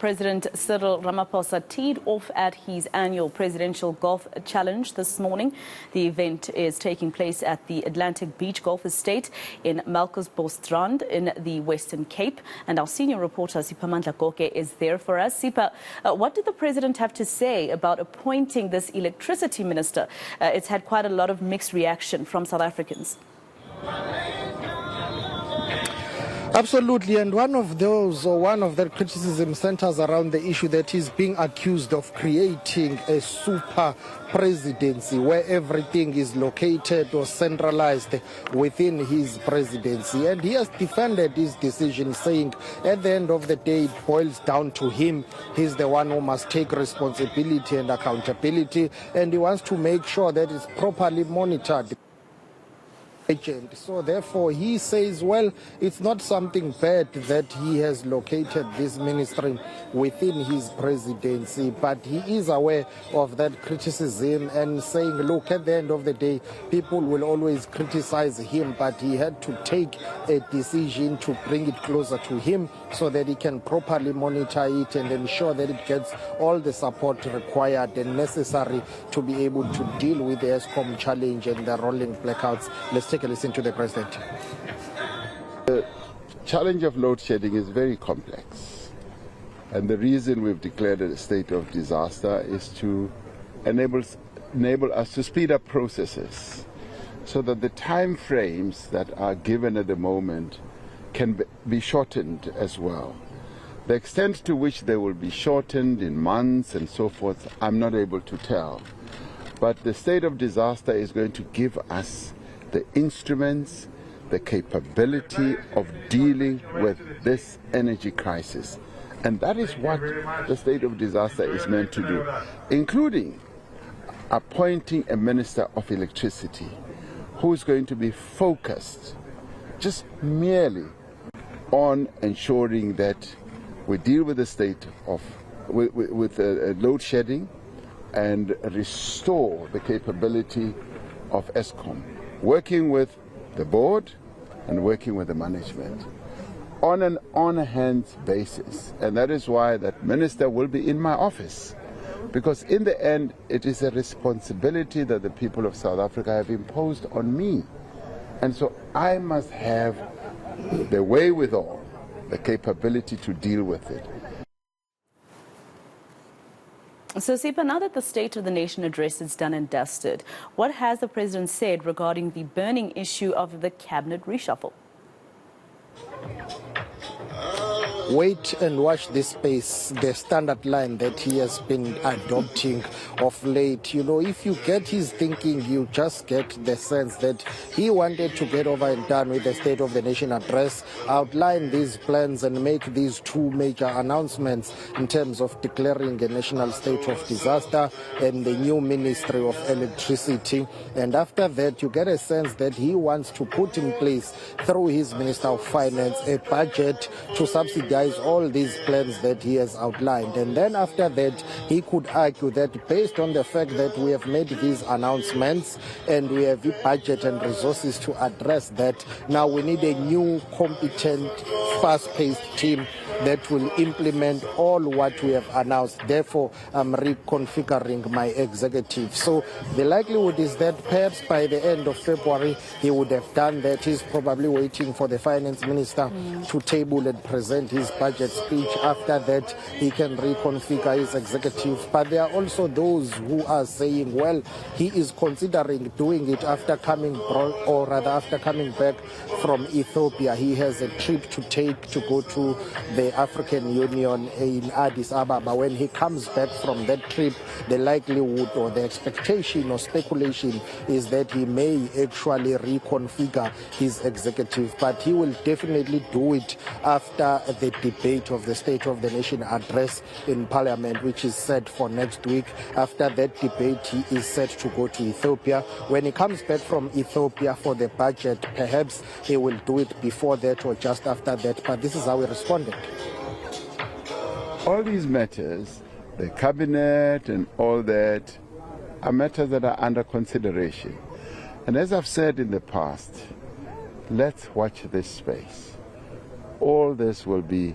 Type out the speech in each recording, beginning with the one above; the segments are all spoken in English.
President Cyril Ramaphosa teed off at his annual presidential golf challenge this morning. The event is taking place at the Atlantic Beach Golf Estate in Melkbosstrand in the Western Cape. And our senior reporter, Siphamandla Goge, is there for us. Sipa, what did the president have to say about appointing this electricity minister? It's had quite a lot of mixed reaction from South Africans. Absolutely, and one of the criticism centers around the issue that he's being accused of creating a super presidency where everything is located or centralized within his presidency. And he has defended his decision, saying at the end of the day it boils down to him. He's the one who must take responsibility and accountability, and he wants to make sure that it's properly monitored. So therefore he says, well, it's not something bad that he has located this ministry within his presidency, but he is aware of that criticism and saying, look, at the end of the day people will always criticize him, but he had to take a decision to bring it closer to him so that he can properly monitor it and ensure that it gets all the support required and necessary to be able to deal with the ESCOM challenge and the rolling blackouts. Let's take a listen to the president. The challenge of load shedding is very complex, and the reason we've declared a state of disaster is to enable us to speed up processes so that the time frames that are given at the moment can be shortened as well. The extent to which they will be shortened in months and so forth, I'm not able to tell. But the state of disaster is going to give us the instruments, the capability of dealing with this energy crisis. And that is what the state of disaster is meant to do, including appointing a minister of electricity who is going to be focused just merely on ensuring that we deal with the state of load shedding and restore the capability of ESCOM, working with the board and working with the management on an on-hands basis. And that is why that minister will be in my office, because in the end it is a responsibility that the people of South Africa have imposed on me. And so I must have the wherewithal, the capability to deal with it. So, Sipa, now that the State of the Nation address is done and dusted, what has the president said regarding the burning issue of the cabinet reshuffle? Wait and watch this space, the standard line that he has been adopting of late. You know, if you get his thinking, you just get the sense that he wanted to get over and done with the State of the Nation address, outline these plans and make these two major announcements in terms of declaring a national state of disaster and the new Ministry of Electricity. And after that, you get a sense that he wants to put in place, through his Minister of Finance, a budget to subsidize all these plans that he has outlined. And then after that, he could argue that based on the fact that we have made these announcements and we have the budget and resources to address that, now we need a new, competent, fast-paced team that will implement all what we have announced. Therefore, I'm reconfiguring my executive. So the likelihood is that perhaps by the end of February, he would have done that. He's probably waiting for the finance minister to table and present his budget speech. After that, he can reconfigure his executive. But there are also those who are saying, well, he is considering doing it after coming back from Ethiopia. He has a trip to take to go to the African Union in Addis Ababa. When he comes back from that trip, the likelihood or the expectation or speculation is that he may actually reconfigure his executive, but he will definitely do it after the debate of the State of the Nation address in Parliament, which is set for next week. After that debate, he is set to go to Ethiopia. When he comes back from Ethiopia for the budget, perhaps he will do it before that or just after that, but this is how he responded. All these matters, the cabinet and all that, are matters that are under consideration. And as I've said in the past, let's watch this space. All this will be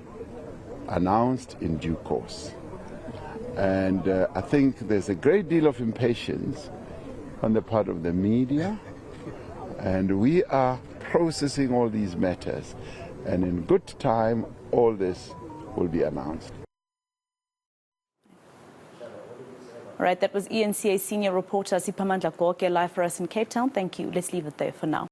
announced in due course. And I think there's a great deal of impatience on the part of the media, and we are processing all these matters, and in good time all this will be announced. All right, that was eNCA senior reporter Siphamandla Goge live for us in Cape Town. Thank you. Let's leave it there for now.